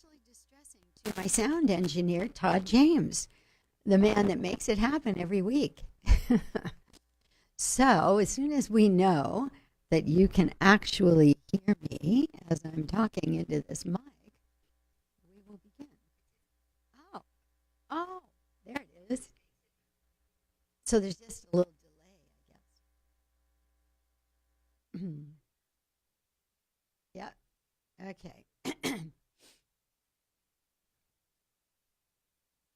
especially distressing to my sound engineer, Todd James, the man that makes it happen every week. So, as soon as we know that you can actually hear me as I'm talking into this mic, we will begin. Oh, oh, there it is. So there's just a little delay, I guess. Yeah, okay.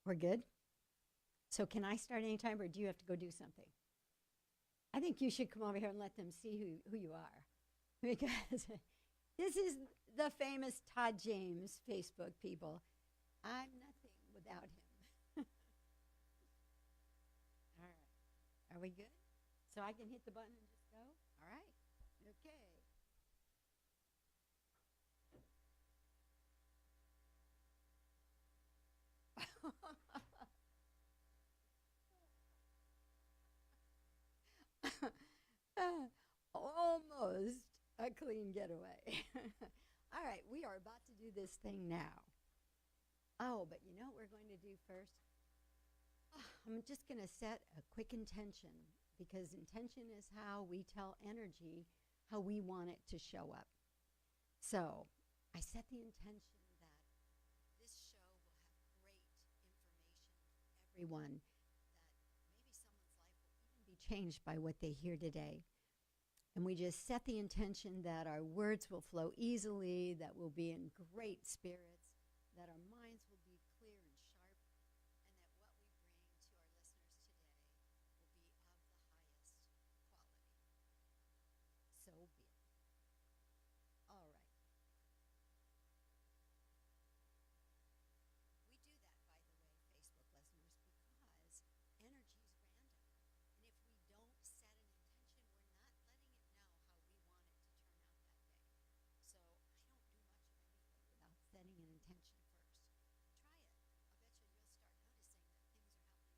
We're good? So can I start anytime, or do you have to go do something? I think you should come over here and let them see who you are. Because this is the famous Todd James Facebook people. I'm nothing without him. All right. Are we good? So I can hit the button and just go? All right. Okay. Almost a clean getaway. All right, we are about to do this thing now. Oh, but you know what we're going to do first? I'm just going to set a quick intention because intention is how we tell energy how we want it to show up. So I set the intention that this show will have great information for everyone, that maybe someone's life will even be changed by what they hear today. And we just set the intention that our words will flow easily, that we'll be in great spirits, that our minds will be clear and sharp, and that what we bring to our listeners today will be of the highest quality. So be it. All right. We do that, by the way, Facebook listeners, because energy is random. And if we don't set an intention, we're not letting it know how we want it to turn out that day. So I don't do much of anything without setting an intention first. Try it. I'll bet you you'll start noticing that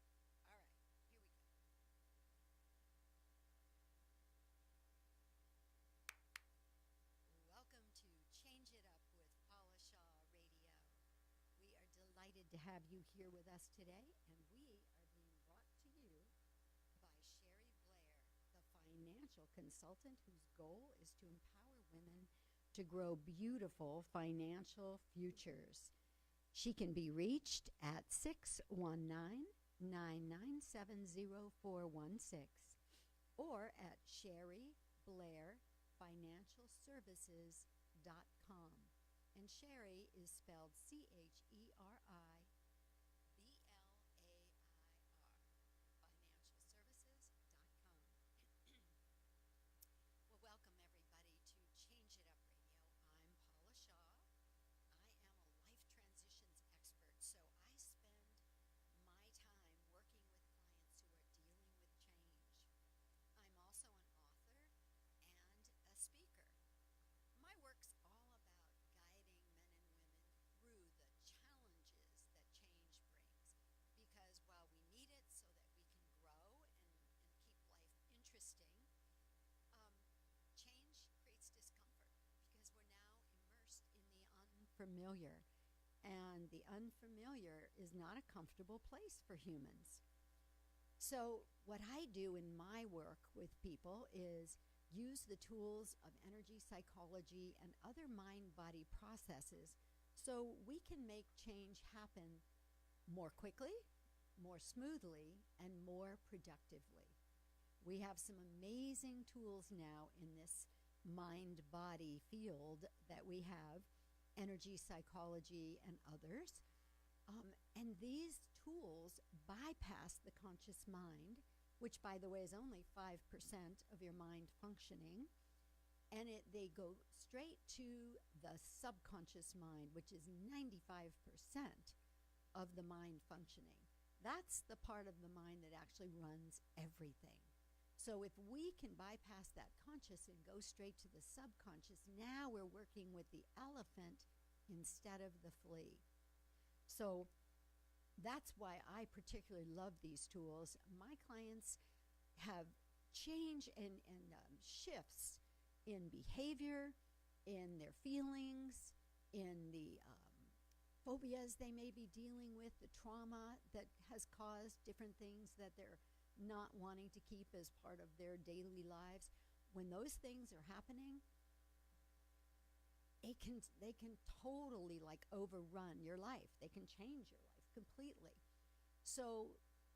things are happening more the way you want them to. All right, here we go. Welcome to Change It Up with Paula Radio. We are delighted to have you here with us today, and we are being brought to you by Cheri Blair, the financial consultant whose goal is to empower women to grow beautiful financial futures. She can be reached at 619-997-0416 or at CheriBlairFinancialServices.com. And Cheri is spelled CheriBlair, financialservices.com. Well, welcome everybody to Change It Up Radio. I'm Paula Shaw. I am a life transitions expert, so I spend my time working with clients who are dealing with change. I'm also an author and a speaker. My work's all about guiding men and women through the challenges that change brings. Because while we need it so that we can grow and keep life interesting, change creates discomfort because we're now immersed in the unfamiliar. And the unfamiliar is not a comfortable place for humans. So, what I do in my work with people is use the tools of energy psychology and other mind body processes so we can make change happen more quickly, more smoothly, and more productively. We have some amazing tools now in this mind body field that we have, energy psychology and others. And these tools bypass the conscious mind, which, by the way, is only 5% of your mind functioning, and they go straight to the subconscious mind, which is 95% of the mind functioning. That's the part of the mind that actually runs everything. So if we can bypass that conscious and go straight to the subconscious, now we're working with the elephant instead of the flea. So that's why I particularly love these tools. My clients have change and shifts in behavior, in their feelings, in the phobias they may be dealing with, the trauma that has caused different things that they're not wanting to keep as part of their daily lives. When those things are happening, they can totally like overrun your life. They can change your life completely. So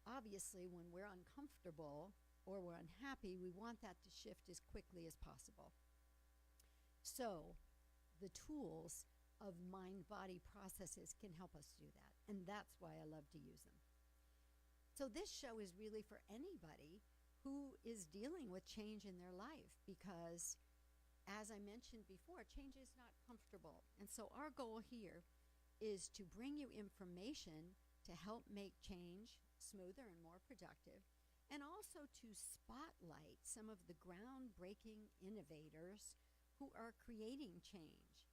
obviously when we're uncomfortable or we're unhappy, we want that to shift as quickly as possible. So the tools of mind-body processes can help us do that, and that's why I love to use them. So this show is really for anybody who is dealing with change in their life, because as I mentioned before, change is not comfortable. And so our goal here is to bring you information to help make change smoother and more productive, and also to spotlight some of the groundbreaking innovators who are creating change.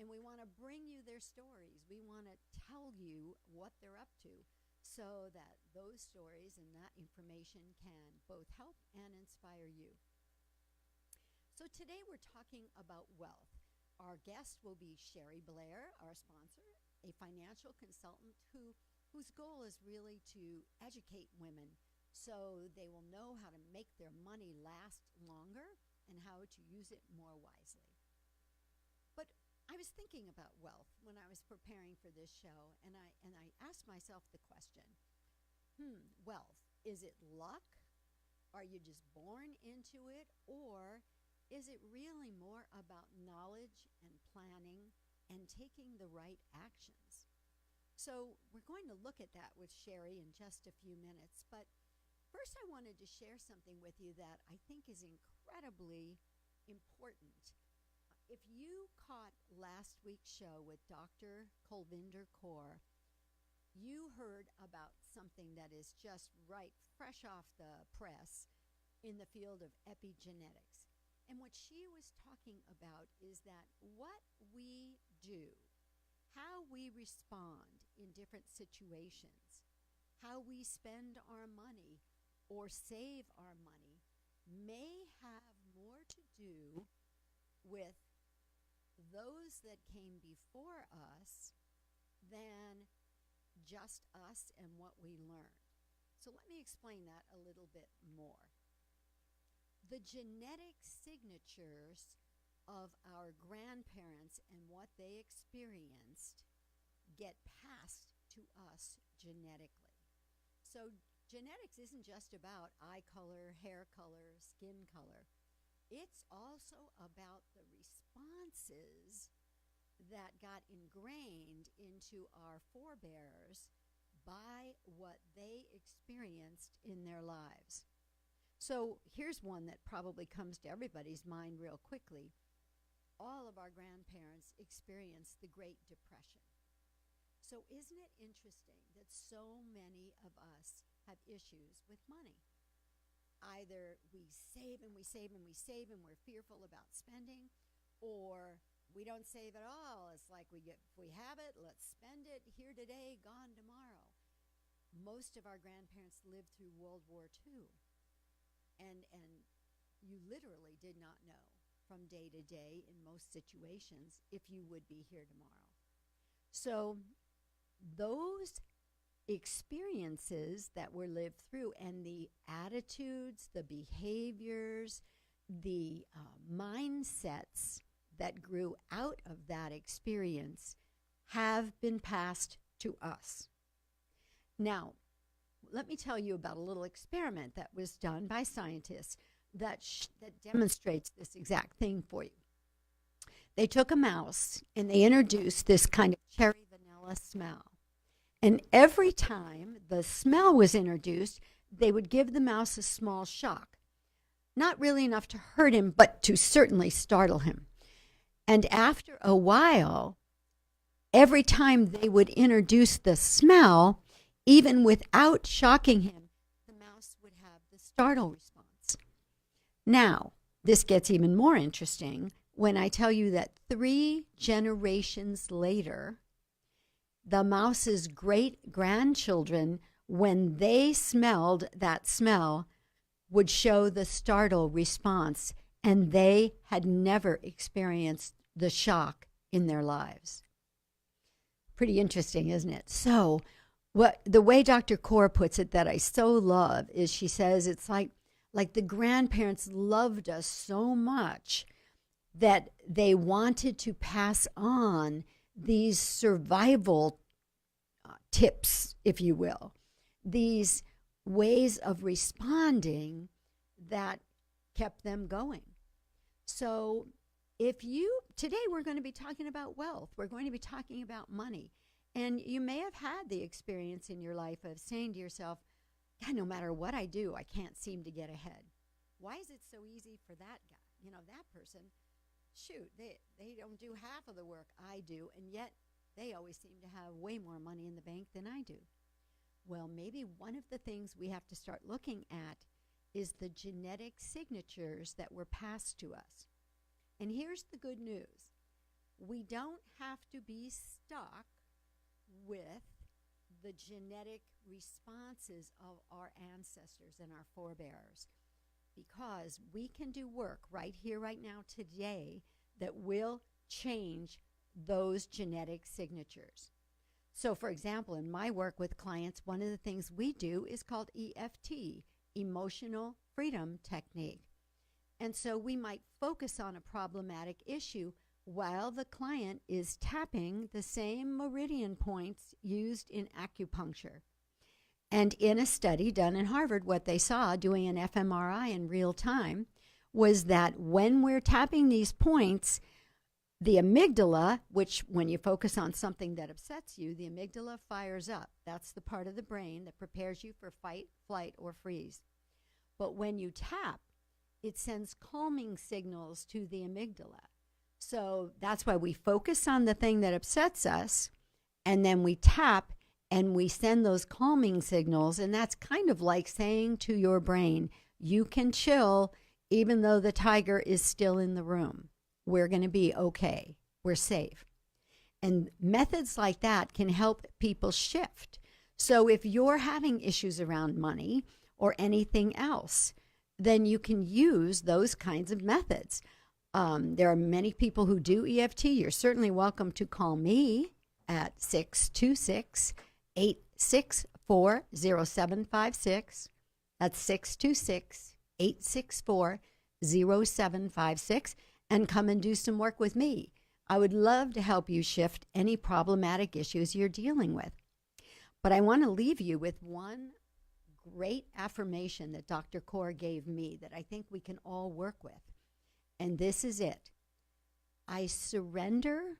And we want to bring you their stories. We want to tell you what they're up to so that those stories and that information can both help and inspire you. So today we're talking about wealth. Our guest will be Cheri Blair, our sponsor, a financial consultant whose goal is really to educate women so they will know how to make their money last longer and how to use it more wisely. But I was thinking about wealth when I was preparing for this show, and I asked myself the question, wealth, is it luck? Are you just born into it? Or is it really more about knowledge and planning and taking the right actions? So we're going to look at that with Cheri in just a few minutes. But first I wanted to share something with you that I think is incredibly important. If you caught last week's show with Dr. Kulvinder Kaur, you heard about something that is just right, fresh off the press in the field of epigenetics. And what she was talking about is that what we do, how we respond in different situations, how we spend our money or save our money may have more to do with those that came before us than just us and what we learned. So let me explain that a little bit more. The genetic signatures of our grandparents and what they experienced get passed to us genetically. So genetics isn't just about eye color, hair color, skin color. It's also about the responses that got ingrained into our forebears by what they experienced in their lives. So here's one that probably comes to everybody's mind real quickly. All of our grandparents experienced the Great Depression. So isn't it interesting that so many of us have issues with money? Either we save and we save and we save and we're fearful about spending, or we don't save at all. It's like if we have it, let's spend it here today, gone tomorrow. Most of our grandparents lived through World War II. And you literally did not know from day to day in most situations if you would be here tomorrow. So those experiences that were lived through and the attitudes, the behaviors, the mindsets that grew out of that experience have been passed to us. Now, let me tell you about a little experiment that was done by scientists that demonstrates this exact thing for you. They took a mouse and they introduced this kind of cherry vanilla smell. And every time the smell was introduced, they would give the mouse a small shock. Not really enough to hurt him, but to certainly startle him. And after a while, every time they would introduce the smell, even without shocking him, the mouse would have the startle response. Now, this gets even more interesting when I tell you that 3 generations later, the mouse's great-grandchildren, when they smelled that smell, would show the startle response and they had never experienced the shock in their lives. Pretty interesting, isn't it? So the way Dr. Kaur puts it that I so love is she says it's like the grandparents loved us so much that they wanted to pass on these survival tips, if you will, these ways of responding that kept them going. So today we're going to be talking about wealth. We're going to be talking about money. And you may have had the experience in your life of saying to yourself, God, no matter what I do, I can't seem to get ahead. Why is it so easy for that guy? That person, shoot, they don't do half of the work I do, and yet they always seem to have way more money in the bank than I do. Well, maybe one of the things we have to start looking at is the genetic signatures that were passed to us. And here's the good news. We don't have to be stuck with the genetic responses of our ancestors and our forebears, because we can do work right here, right now, today that will change those genetic signatures. So, for example, in my work with clients, one of the things we do is called EFT, Emotional Freedom Technique. And so we might focus on a problematic issue while the client is tapping the same meridian points used in acupuncture. And in a study done in Harvard, what they saw doing an fMRI in real time was that when we're tapping these points, the amygdala, which when you focus on something that upsets you, the amygdala fires up. That's the part of the brain that prepares you for fight, flight, or freeze. But when you tap, it sends calming signals to the amygdala. So that's why we focus on the thing that upsets us, and then we tap and we send those calming signals. And that's kind of like saying to your brain, you can chill even though the tiger is still in the room. We're going to be okay. We're safe. And methods like that can help people shift. So if you're having issues around money or anything else, then you can use those kinds of methods. There are many people who do EFT. You're certainly welcome to call me at 626-864-0756. That's 626-864-0756, and come and do some work with me. I would love to help you shift any problematic issues you're dealing with. But I want to leave you with one great affirmation that Dr. Kaur gave me that I think we can all work with. And this is it. I surrender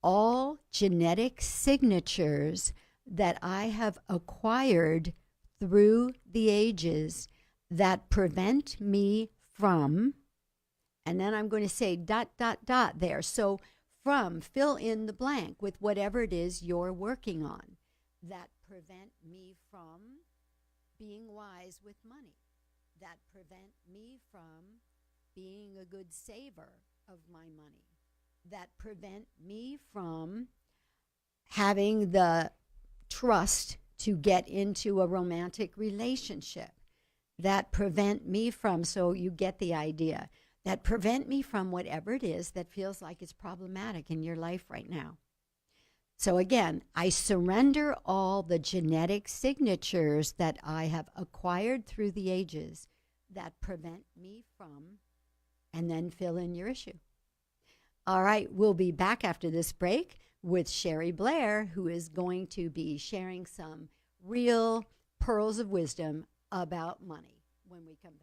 all genetic signatures that I have acquired through the ages that prevent me from, and then I'm going to say ... there. So from, fill in the blank with whatever it is you're working on, that prevent me from being wise with money, that prevent me from being a good saver of my money, that prevent me from having the trust to get into a romantic relationship, that prevent me from, so you get the idea, that prevent me from whatever it is that feels like it's problematic in your life right now. So again, I surrender all the genetic signatures that I have acquired through the ages that prevent me from, and then fill in your issue. All right, we'll be back after this break with Cheri Blair, who is going to be sharing some real pearls of wisdom about money when we come back.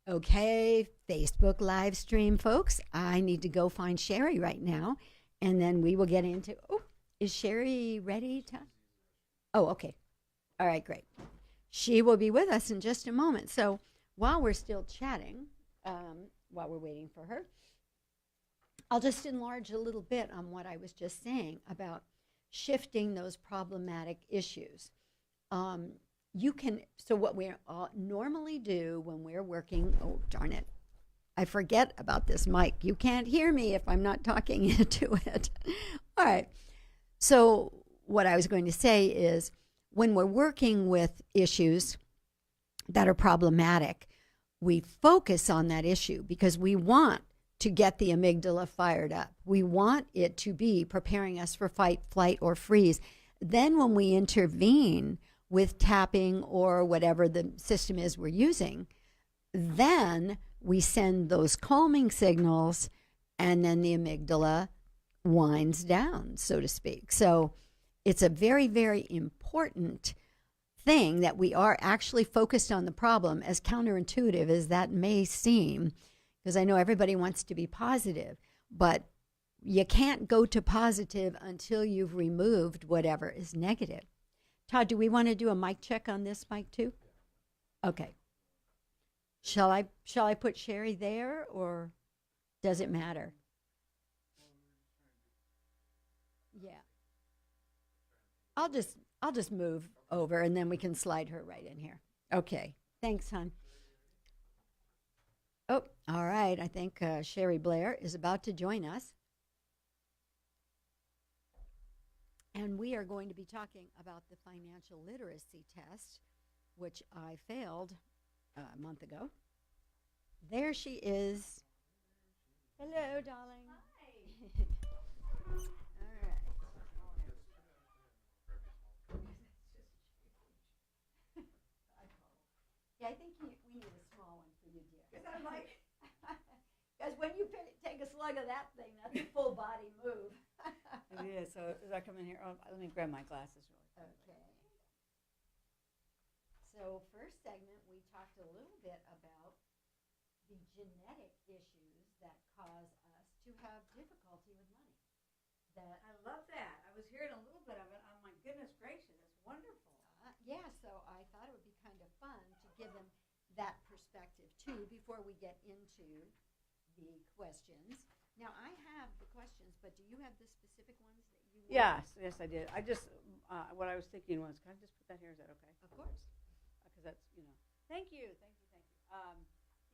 Okay, Facebook live stream, folks. I need to go find Cheri right now, and then we will get into, is Cheri ready to? Oh, okay. All right, great. She will be with us in just a moment. So while we're still chatting, while we're waiting for her, I'll just enlarge a little bit on what I was just saying about shifting those problematic issues. So what we normally do when we're working, oh, darn it, I forget about this mic. You can't hear me if I'm not talking into it. All right. So what I was going to say is when we're working with issues that are problematic, we focus on that issue because we want to get the amygdala fired up. We want it to be preparing us for fight, flight, or freeze. Then when we intervene with tapping or whatever the system is we're using, then we send those calming signals, and then the amygdala winds down, so to speak. So it's a very, very important thing that we are actually focused on the problem, as counterintuitive as that may seem, because I know everybody wants to be positive, but you can't go to positive until you've removed whatever is negative. Todd, do we want to do a mic check on this mic too? Okay. Shall I put Cheri there, or does it matter? Yeah. I'll just move over, and then we can slide her right in here. Okay. Thanks, hon. Oh, all right. I think Cheri Blair is about to join us. And we are going to be talking about the financial literacy test, which I failed a month ago. There she is. Hello, darling. Hi. All right. Yeah, I think we need a small one for you, dear. Is that like? Because when you take a slug of that thing, that's a full body move. It is. So does that come in here? Oh, let me grab my glasses really quick. Okay. So first segment, we talked a little bit about the genetic issues that cause us to have difficulty with money. That I love that. I was hearing a little bit of it. Oh my goodness gracious, that's wonderful. yeah, so I thought it would be kind of fun to give them that perspective too before we get into the questions. Now I have the questions, but do you have the specific ones that you want? Yes, I did. I just what I was thinking was, can I just put that here? Is that okay? Of course. Because that's Thank you.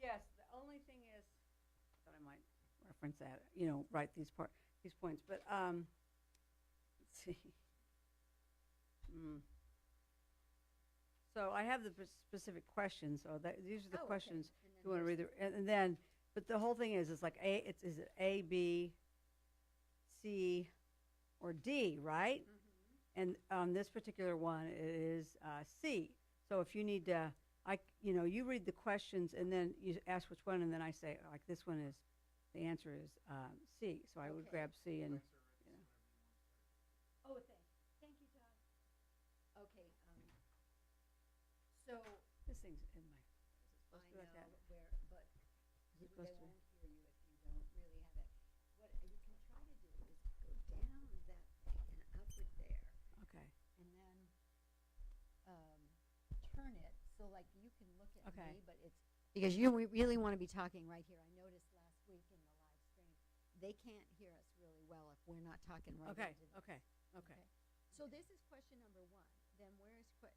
Yes. The only thing is, I thought I might reference that. Write these points. But let's see. So I have the specific questions. So these are the questions. Okay. You want to read and then. But the whole thing is like is it A, B, C, or D, right? Mm-hmm. And on this particular one, it is C. So if you need to, you read the questions and then you ask which one, and then I say, like, this one is, the answer is C. So I would grab C and. Oh, thank you, Todd. Okay. So This thing's in my. I know like that? where, but they supposed won't to? hear you if you don't really have it. What you can try to do is go down that thing and up it there, Okay. and then turn it so like you can look at Okay. me, but it's because you really want to be talking right here. I noticed last week in the live stream they can't hear us really well if we're not talking right. Okay. into the- Okay. So this is question number 1. Then where is so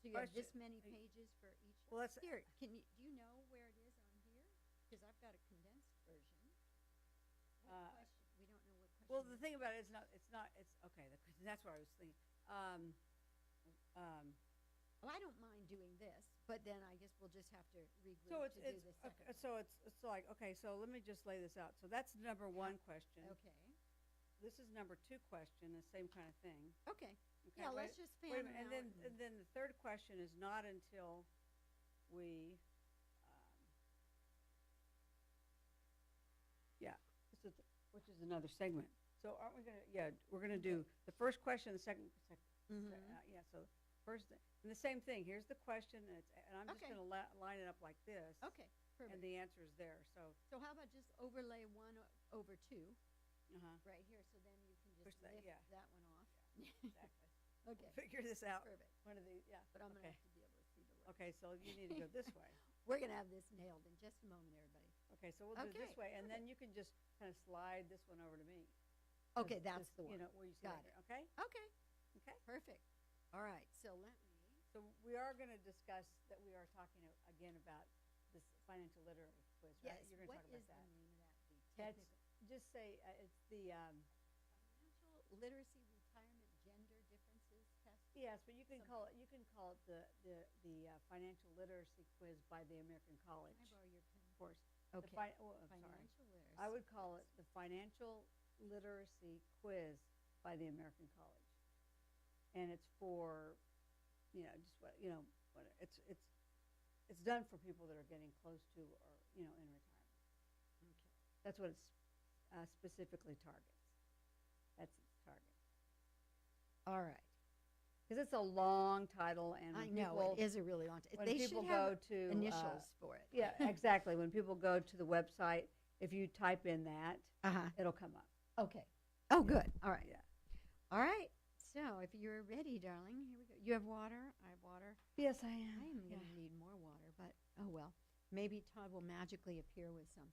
you have this many pages for each. Well, that's Here, do you know where it is on here? Because I've got a condensed version. What question? We don't know what question. Well, the thing about it is it's okay. That's what I was thinking. Well, I don't mind doing this, but then I guess we'll just have to regroup So to do the second. okay, so it's like, okay, so let me just lay this out. So that's number 1 question. Okay. This is number 2 question, the same kind of thing. Okay. Okay, Yeah, let's just fan wait a them minute, out. and then the third question is not until we, which is another segment. So aren't we gonna? Yeah, we're gonna do the first question, the second. Yeah. So first, and the same thing. Here's the question, and I'm just Okay. gonna line it up like this. Okay. Perfect. And the answer is there. So how about just overlay 1 over 2 right here, so then you can just Push that, lift yeah. that one off. exactly. Okay. Figure this out. Perfect. One of these. Yeah. But I'm gonna Okay. have to be able to see the work. Okay. So you need to go this way. We're gonna have this nailed in just a moment, everybody. Okay, so we'll do it Okay, this way, and then you can just kind of slide this one over to me. Okay, that's the one. Where you see Got right it. here, okay? Okay. Okay. Perfect. All right. So let me. So we are going to discuss that we are talking again about this financial literacy quiz, right? Yes. You're going to What talk is about the that. name of that? The That's technical just say it's the financial literacy, retirement, gender differences. Yes, but you can call it the financial literacy quiz by the American College. Can I borrow your pen? Of course. Okay. I'm sorry. Financial literacy. I would call it the financial literacy quiz by the American College, and it's for, just what it's done for people that are getting close to or in retirement. Okay. That's what it's specifically targets. That's its target. All right. Because it's a long title, and I when know people, it is a really long. when They people should go have to initials for it. yeah, exactly. When people go to the website, if you type in that, it'll come up. Okay. Oh, good. All right. Yeah. All right. So, if you're ready, darling, here we go. You have water. I have water. Yes, I am. I am going to need more water, but oh well. Maybe Todd will magically appear with some.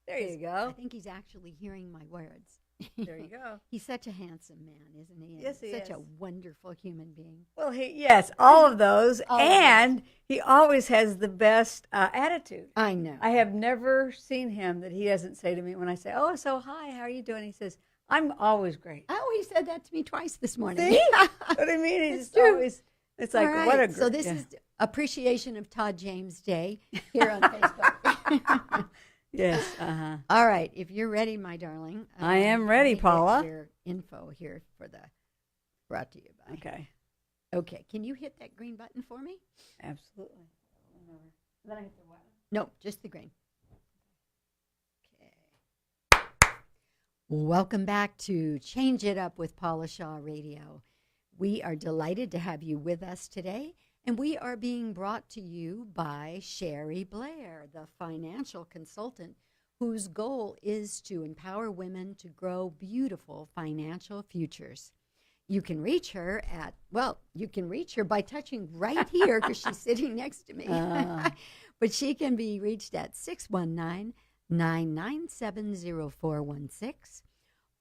There you I go. think he's actually hearing my words. There you go. He's such a handsome man, isn't he? And Yes, he such is. a wonderful human being. Well, yes, all of those, All of and he always has the best attitude. I know. I have never seen him that he doesn't say to me when I say, "Oh, so hi, how are you doing?" He says, "I'm always great." Oh, he said that to me twice this morning. See? What I mean? He's It's just true. always. It's like, All right. what a great. So this is Appreciation of Todd James Day here on Facebook. Yes. All right. If you're ready, my darling. I am ready, let me get Paula. Your info here for the brought to you by. Okay. Okay. Can you hit that green button for me? Absolutely. Then I hit the what? No, just the green. Okay. Welcome back to Change It Up with Paula Shaw Radio. We are delighted to have you with us today, and we are being brought to you by Cheri Blair, the financial consultant whose goal is to empower women to grow beautiful financial futures. You can reach her by touching right here because she's sitting next to me. But she can be reached at 619-997-0416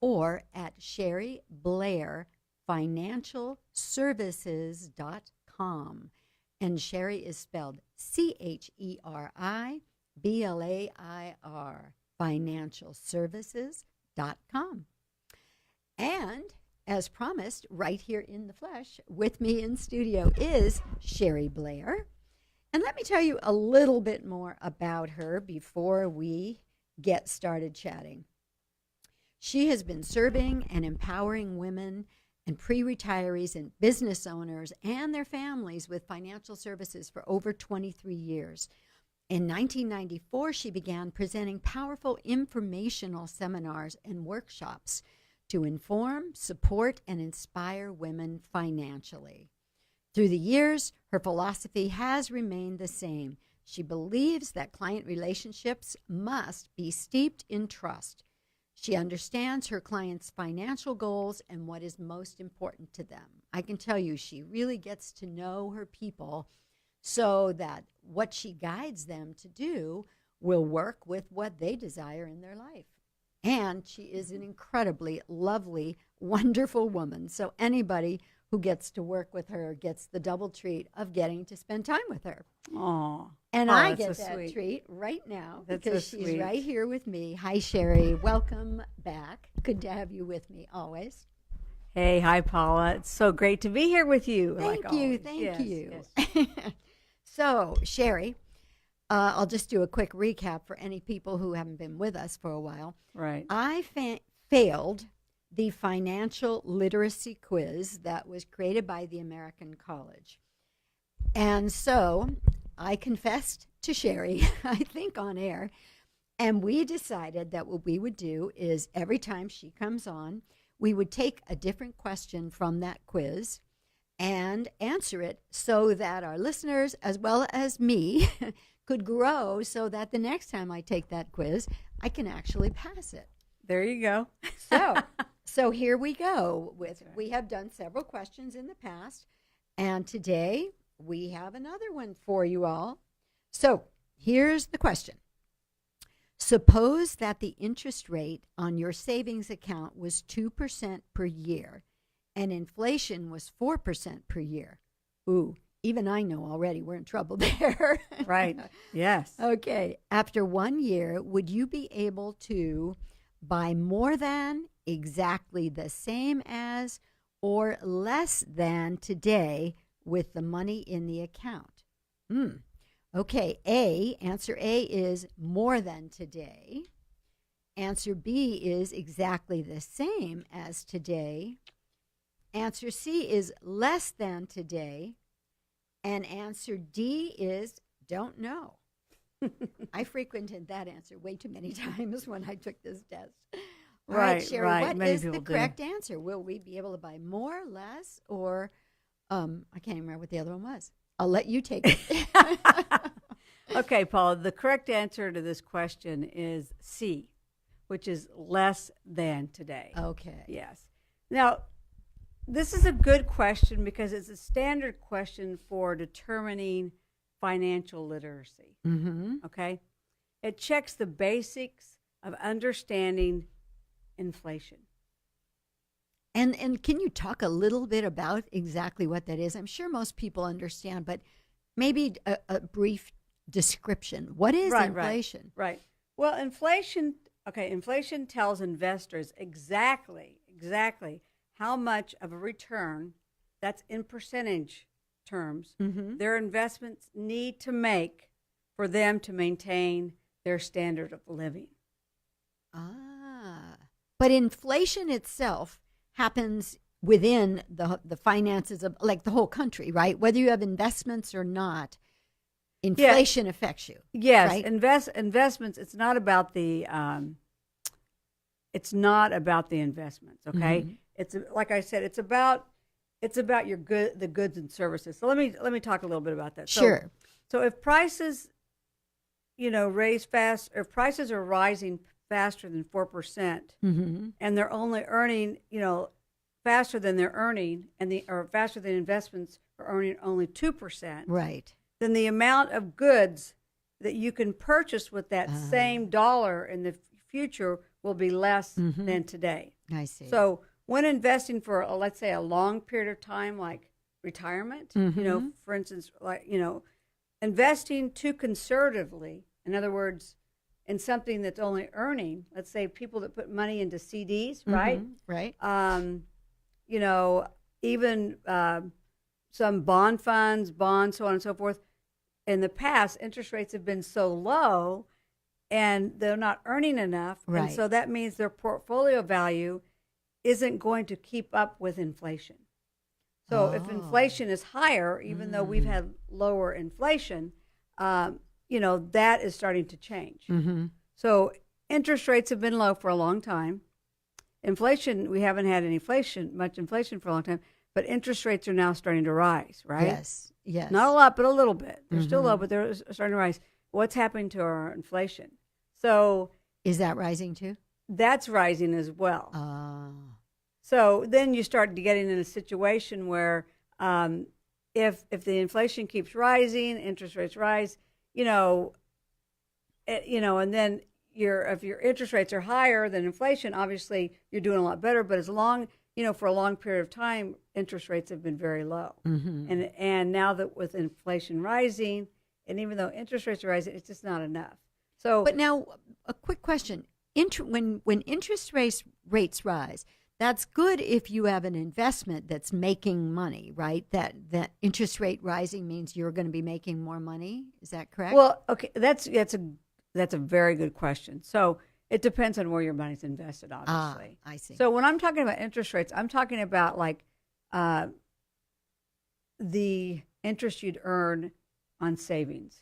or at Cheri Blair financialservices.com. And Cheri is spelled CheriBlair, financialservices.com. And as promised, right here in the flesh, with me in studio is Cheri Blair. And let me tell you a little bit more about her before we get started chatting. She has been serving and empowering women and pre-retirees and business owners and their families with financial services for over 23 years. In 1994, she began presenting powerful informational seminars and workshops to inform, support, and inspire women financially. Through the years, her philosophy has remained the same. She believes that client relationships must be steeped in trust. She understands her clients' financial goals and what is most important to them. I can tell you, she really gets to know her people so that what she guides them to do will work with what they desire in their life. And she is an incredibly lovely, wonderful woman. So anybody who gets to work with her gets the double treat of getting to spend time with her. Oh, and I get so that sweet. treat right now That's because so she's sweet. right here with me. Hi, Cheri. Welcome back. Good to have you with me always. Hey, hi, Paula. It's so great to be here with you. Thank like you. always. Thank Yes, you. yes. So, Cheri, I'll just do a quick recap for any people who haven't been with us for a while. Right. I failed the financial literacy quiz that was created by the American College. And so I confessed to Cheri, I think on air, and we decided that what we would do is every time she comes on, we would take a different question from that quiz and answer it so that our listeners, as well as me, could grow so that the next time I take that quiz, I can actually pass it. There you go. So here we go. That's right. We have done several questions in the past, and today we have another one for you all. So here's the question. Suppose that the interest rate on your savings account was 2% per year and inflation was 4% per year. Ooh, even I know already we're in trouble there. Right. Yes. Okay. After 1 year, would you be able to buy more than, exactly the same as, or less than today with the money in the account? Okay, answer A is more than today. Answer B is exactly the same as today. Answer C is less than today. And answer D is don't know. I frequented that answer way too many times when I took this test. All right, Cheri, what Many is the people do. correct answer? Will we be able to buy more, less, or I can't even remember what the other one was. I'll let you take it. Okay, Paula, the correct answer to this question is C, which is less than today. Okay. Yes. Now, this is a good question because it's a standard question for determining financial literacy. Mm-hmm. Okay? It checks the basics of understanding inflation. And can you talk a little bit about exactly what that is? I'm sure most people understand, but maybe a brief description. What is inflation? Right. Well, inflation tells investors exactly how much of a return, that's in percentage terms, their investments need to make for them to maintain their standard of living. But inflation itself happens within the finances of like the whole country, right? Whether you have investments or not, inflation affects you. Yes, right? Investments. It's not about the investments. Okay, it's like I said, it's about the goods and services. So let me talk a little bit about that. Sure. So if prices, raise fast, or if prices are rising faster than 4%, and they're only earning, faster than they're earning, or faster than investments are earning only 2%, right? Then the amount of goods that you can purchase with that same dollar in the future will be less than today. I see. So when investing for, let's say, a long period of time, like retirement, for instance, investing too conservatively, in other words, in something that's only earning, let's say people that put money into CDs, right? Right. Even some bond funds, bonds, so on and so forth. In the past, interest rates have been so low and they're not earning enough. Right. And so that means their portfolio value isn't going to keep up with inflation. So if inflation is higher, even though we've had lower inflation, that is starting to change. So interest rates have been low for a long time. Inflation, we haven't had much inflation for a long time, but interest rates are now starting to rise, right? Yes. Not a lot, but a little bit. They're still low, but they're starting to rise. What's happening to our inflation? So is that rising too? That's rising as well. So then you start getting in a situation where if the inflation keeps rising, interest rates rise, and then if your interest rates are higher than inflation, obviously you're doing a lot better. But as long, for a long period of time, interest rates have been very low. And now that with inflation rising, and even though interest rates are rising, it's just not enough. So, but now a quick question: when interest rates rise, that's good if you have an investment that's making money, right? That interest rate rising means you're going to be making more money. Is that correct? Well, okay, that's a very good question. So it depends on where your money's invested, obviously. I see. So when I'm talking about interest rates, I'm talking about like the interest you'd earn on savings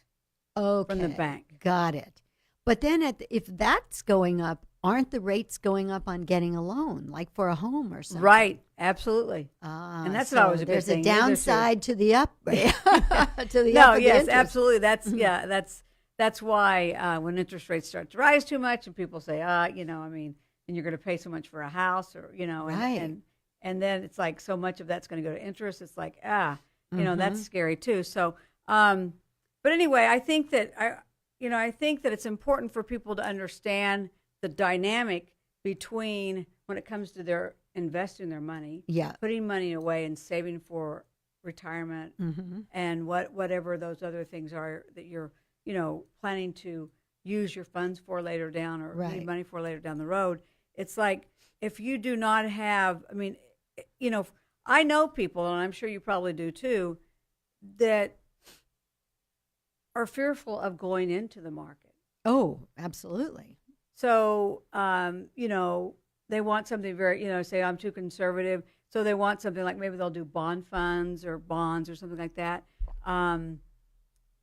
from the bank. Got it. But then if that's going up, aren't the rates going up on getting a loan, like for a home or something? Right, absolutely. And that's not always a good thing. There's a downside to the up, to the no, up of yes, the absolutely. That's why when interest rates start to rise too much, and people say, and you're going to pay so much for a house, or right. and then it's like so much of that's going to go to interest. It's like that's scary too. So, but anyway, I think that it's important for people to understand the dynamic between when it comes to their investing their money, putting money away and saving for retirement, and whatever those other things are that you're planning to use your funds for later down, or need money for later down the road. It's like if you do not have, I know people, and I'm sure you probably do too, that are fearful of going into the market. Oh, absolutely. So, they want something very, say I'm too conservative. So they want something like maybe they'll do bond funds or bonds or something like that.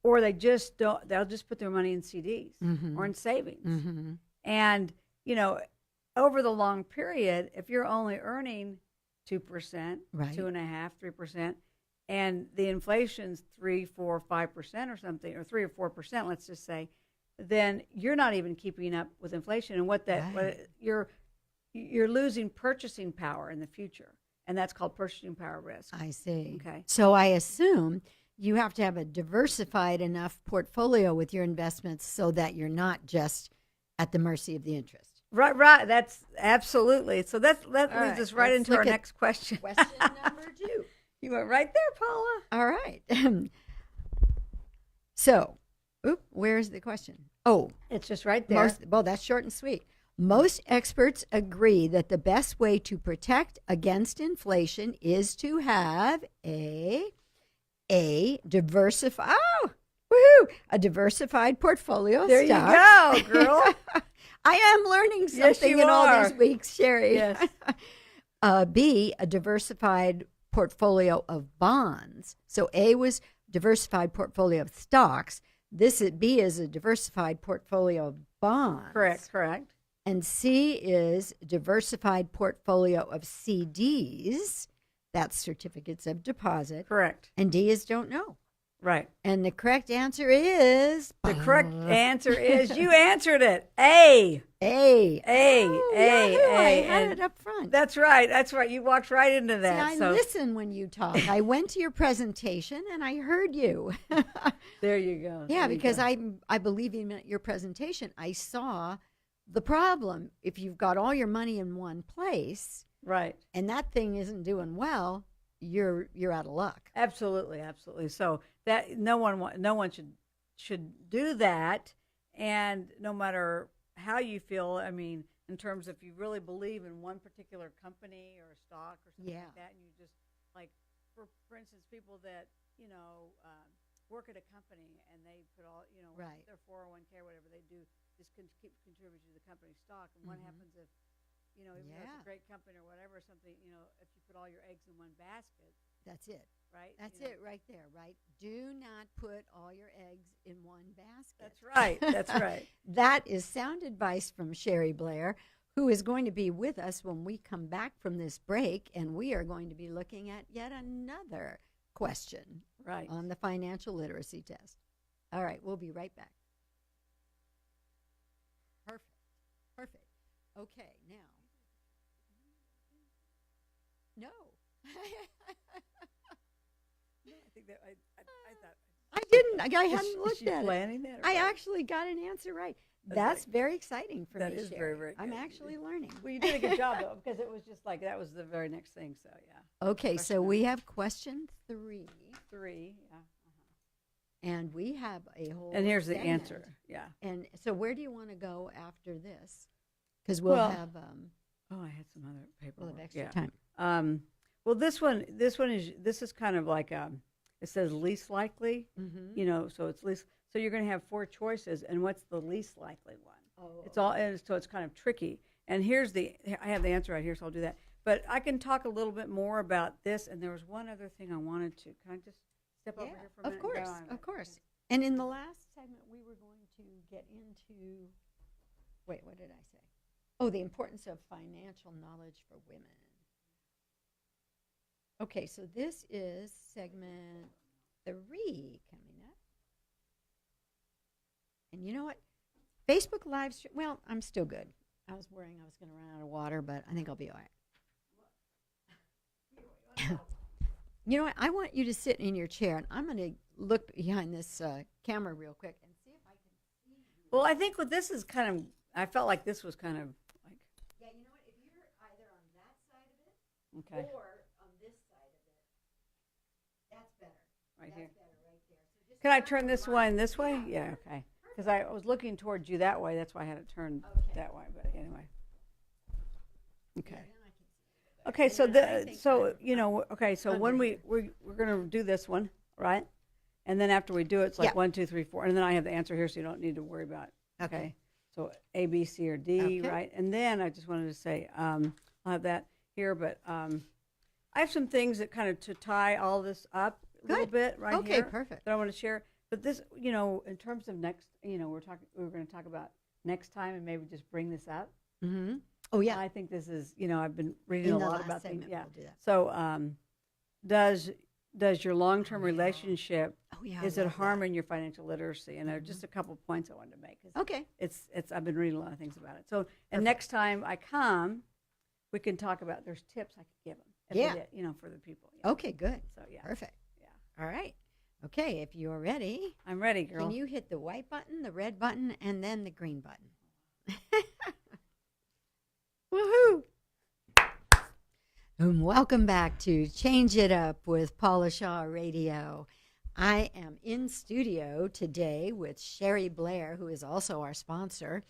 Or they'll just put their money in CDs or in savings. Mm-hmm. And, over the long period, if you're only earning 2%, Right. 2.5%, 3%, and the inflation's 3, 4, 5% or something, or 3 or 4%, let's just say, then you're not even keeping up with inflation. And what you're losing purchasing power in the future. And that's called purchasing power risk. I see. Okay. So I assume you have to have a diversified enough portfolio with your investments so that you're not just at the mercy of the interest. Right. That's absolutely. So that leads right, us right let's into look our at next question. Question number 2. You went right there, Paula. All right. So, where's the question? Oh, It's just right there. that's short and sweet. Most experts agree that the best way to protect against inflation is to have a diversified portfolio of There stocks. you go, girl. I am learning Yes, something you in all are. these weeks, Cheri. Yes. B, a diversified portfolio of bonds. So A was diversified portfolio of stocks. B is a diversified portfolio of bonds. Correct. And C is diversified portfolio of CDs. That's certificates of deposit. Correct. And D is don't know. Right. And the correct answer is The correct answer is you answered it. A. A. A. I had it up front. That's right. You walked right into that. See, I listen when you talk. I went to your presentation and I heard you. There you go. Yeah, because I believe in your presentation. I saw the problem. If you've got all your money in one place, right, and that thing isn't doing well, you're out of luck. Absolutely. So that no one should do that, and no matter how you feel, I mean, in terms of if you really believe in one particular company or a stock or something like that, and you just like, for instance, people that work at a company and they put all Right. their 401k or whatever they do, just keep contributing to the company stock. And what happens if even though it's a great company or whatever, something, if you put all your eggs in one basket. That's it. Right? That's it right there, right? Do not put all your eggs in one basket. That's right. That's right. That is sound advice from Cheri Blair, who is going to be with us when we come back from this break, and we are going to be looking at yet another question on the financial literacy test. All right, we'll be right back. Perfect. Okay, now. No. I think that I thought. I didn't. I hadn't looked she at it. planning that? I actually got an answer right. That's very exciting for me. That is Cheri. very, very I'm good. actually learning. Well, you did a good job, though, because it was just like that was the very next thing. So, yeah. Okay, so we have question 3. 3, yeah. And we have a whole And here's the segment. answer. Yeah. And so where do you want to go after this? Because we'll have I had some other paperwork. we'll have extra time. Well, this is kind of like it says least likely. Mm-hmm. So it's least. So you're going to have 4 choices, and what's the least likely one? Oh, So it's kind of tricky. And I have the answer right here, so I'll do that. But I can talk a little bit more about this. And there was one other thing I wanted to. Can I just step over here for a minute? Of course. And in the last segment, we were going to get into. Wait, what did I say? Oh, the importance of financial knowledge for women. Okay, so this is segment 3 coming up. And you know what? Facebook live stream. Well, I'm still good. I was worrying I was going to run out of water, but I think I'll be all right. You know what? I want you to sit in your chair, and I'm going to look behind this camera real quick and see if I can see you. Well, I think what this is kind of. I felt like this was kind of like. Yeah, you know what? If you're either on that side of it Okay. or on this side of it, that's better. Right That's here. better right there. So just Can I turn this one this way? Yeah, okay. Because I was looking towards you that way. That's why I had it turned that way. But anyway. Okay. Yeah, then I can see Okay, so And I think so when we're going to do this one, right? And then after we do it, it's like 1, 2, 3, 4, and then I have the answer here, so you don't need to worry about it. Okay. So A, B, C, or D, right? And then I just wanted to say, I'll have that here, but I have some things that kind of to tie all this up a little bit right here. Okay, perfect. That I want to share. But this, in terms of next, we're going to talk about next time and maybe just bring this up. Mm-hmm. Oh, yeah. I think this is, I've been reading a lot about things. Yeah. We'll do that. So, does your long-term relationship, is it harming your financial literacy? And there are just a couple points I wanted to make. Okay. It's I've been reading a lot of things about it. So, and next time I come, we can talk about, there's tips I could give them. For the people. Okay, good. So, yeah. Perfect. Yeah. All right. Okay, if you're ready. I'm ready, girl. Can you hit the white button, the red button, and then the green button? Woohoo! And welcome back to Change It Up with Paula Shaw Radio. I am in studio today with Cheri Blair, who is also our sponsor,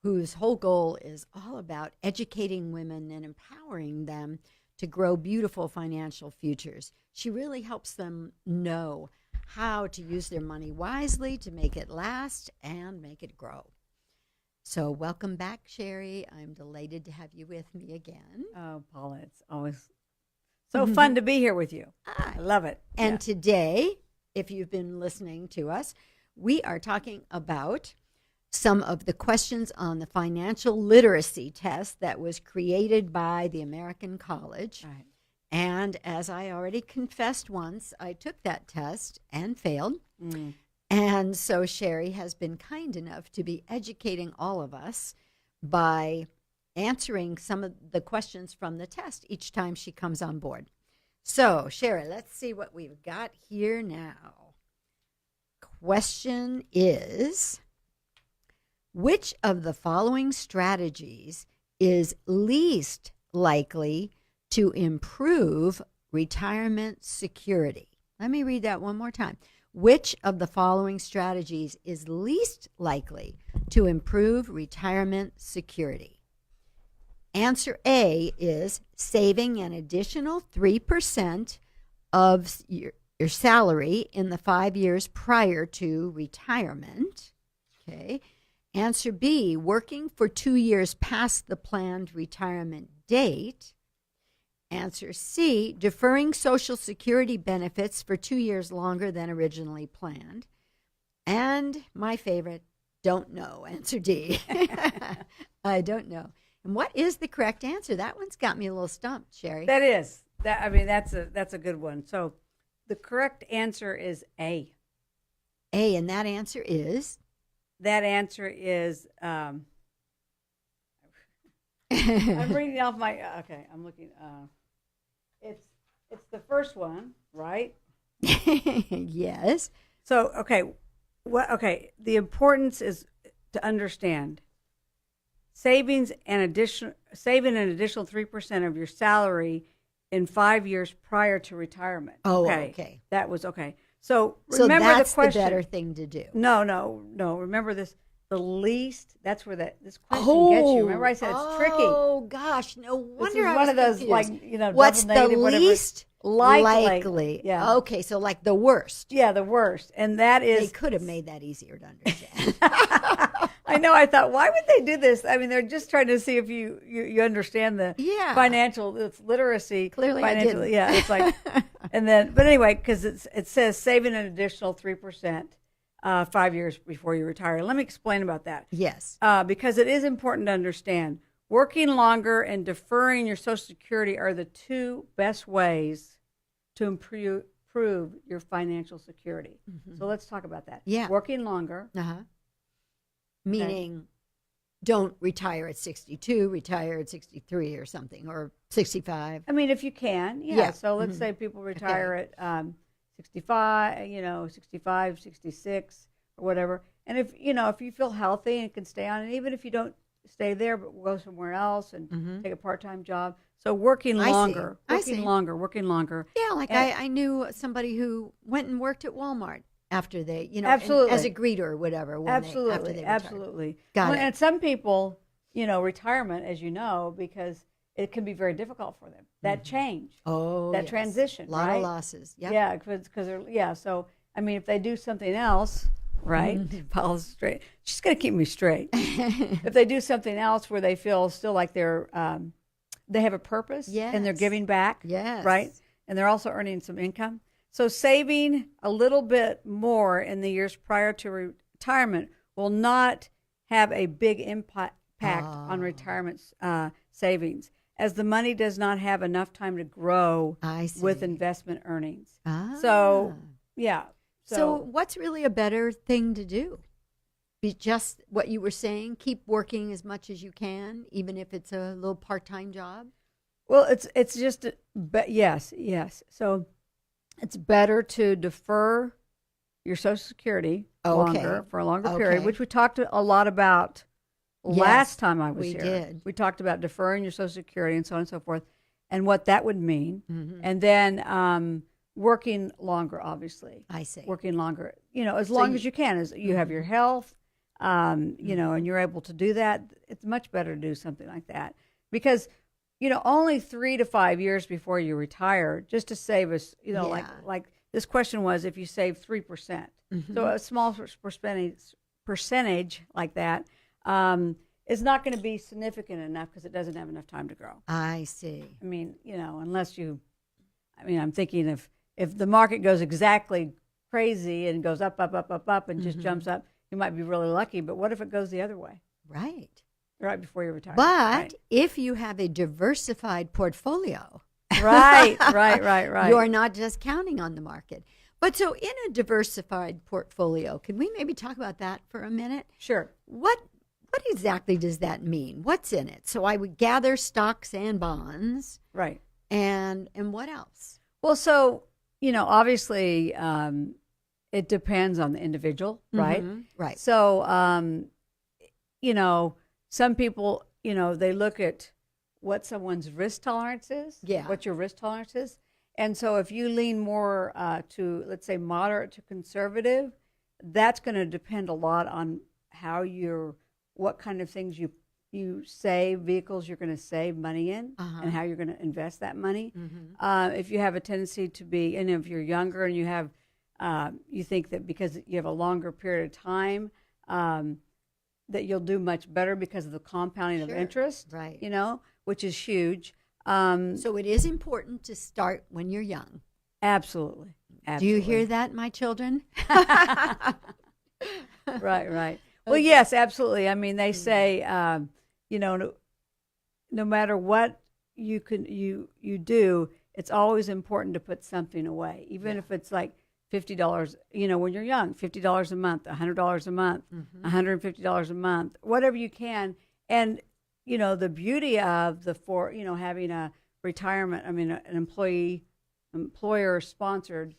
whose whole goal is all about educating women and empowering them to grow beautiful financial futures. She really helps them know how to use their money wisely to make it last and make it grow. So welcome back, Cheri. I'm delighted to have you with me again. Oh, Paula, it's always so fun to be here with you. I love it. And today, if you've been listening to us, we are talking about some of the questions on the financial literacy test that was created by the American College. Right. And as I already confessed once, I took that test and failed. Mm. And so Cheri has been kind enough to be educating all of us by answering some of the questions from the test each time she comes on board. So, Cheri, let's see what we've got here now. Question is, which of the following strategies is least likely to improve retirement security? Let me read that one more time. Which of the following strategies is least likely to improve retirement security? Answer A is saving an additional 3% of your salary in the 5 years prior to retirement. Okay. Answer B, working for 2 years past the planned retirement date. Answer C, deferring Social Security benefits for 2 years longer than originally planned. And my favorite, don't know. Answer D. I don't know. And what is the correct answer? That one's got me a little stumped, Cheri. That is. That's a good one. So the correct answer is A. A, and that answer is? That answer is, I'm reading off my, okay, I'm looking, it's the first one, right? Yes. So, okay, the importance is to understand saving an additional 3% of your salary in 5 years prior to retirement. Oh, okay. That was okay. So remember that's the question. The better thing to do. No. Remember this. The least. That's where this question gets you. Remember, I said it's tricky. Oh gosh, no wonder I was one of those confused. What's the least likely? Yeah. Okay, so like the worst. Yeah, the worst, and that is. They could have made that easier to understand. I know. I thought, why would they do this? I mean, they're just trying to see if you understand the financial literacy. Clearly, I didn't. Yeah, it's like, but anyway, because it says saving an additional 3%. 5 years before you retire. Let me explain about that. Yes. Because it is important to understand working longer and deferring your Social Security are the two best ways to improve your financial security. Mm-hmm. So let's talk about that. Yeah. Working longer. Meaning don't retire at 62, retire at 63 or something, or 65. I mean, if you can. Yeah. So let's say people retire at 65, 65, 66, or whatever. And if you feel healthy and can stay on, and even if you don't stay there, but go somewhere else and take a part-time job. So working longer. Yeah, like I knew somebody who went and worked at Walmart after they, absolutely. As a greeter or whatever. Absolutely. Got it. And some people, retirement, as you know, because it can be very difficult for them. That change, that yes. transition, A lot right? of losses. Yep. Yeah, because so I mean, if they do something else, right? Paula's straight. She's gonna keep me straight. If they do something else where they feel still like they have a purpose and they're Yes. giving back, Yes. right? And they're also earning some income. So saving a little bit more in the years prior to retirement will not have a big impact on retirement savings, as the money does not have enough time to grow I see. with investment earnings. Ah. So, yeah. So what's really a better thing to do? Be just what you were saying, keep working as much as you can, even if it's a little part-time job? Well, it's just, but yes. So it's better to defer your Social Security for a longer period, which we talked a lot about last time I was here. We did. We talked about deferring your Social Security and so on and so forth, and what that would mean, and then working longer. Obviously, I see. Working longer, as long as you can, as you have your health, and you're able to do that. It's much better to do something like that because, only 3 to 5 years before you retire, just to save us, like this question was, if you save 3%, so a small percentage like that is not going to be significant enough because it doesn't have enough time to grow. I see. I mean, I'm thinking if the market goes exactly crazy and goes up and just jumps up, you might be really lucky. But what if it goes the other way? Right before you retire. But if you have a diversified portfolio, right. You're not just counting on the market. But so in a diversified portfolio, can we maybe talk about that for a minute? Sure. What exactly does that mean? What's in it? So I would gather stocks and bonds. Right. And what else? Well, so, obviously it depends on the individual, right? Right. So, some people, they look at what someone's risk tolerance is, what your risk tolerance is. And so if you lean more to, let's say, moderate to conservative, that's going to depend a lot on what kind of things you save, vehicles you're going to save money in, and how you're going to invest that money. If you have a tendency to be, and if you're younger and you think that because you have a longer period of time, that you'll do much better because of the compounding of interest, right? Which is huge. So it is important to start when you're young. Absolutely. Do you hear that, my children? Right. Well, yes, absolutely. I mean, they say, no matter what you do, it's always important to put something away, even if it's like $50, when you're young, $50 a month, $100 a month, $150 a month, whatever you can. And, the beauty of having a retirement, an employer sponsored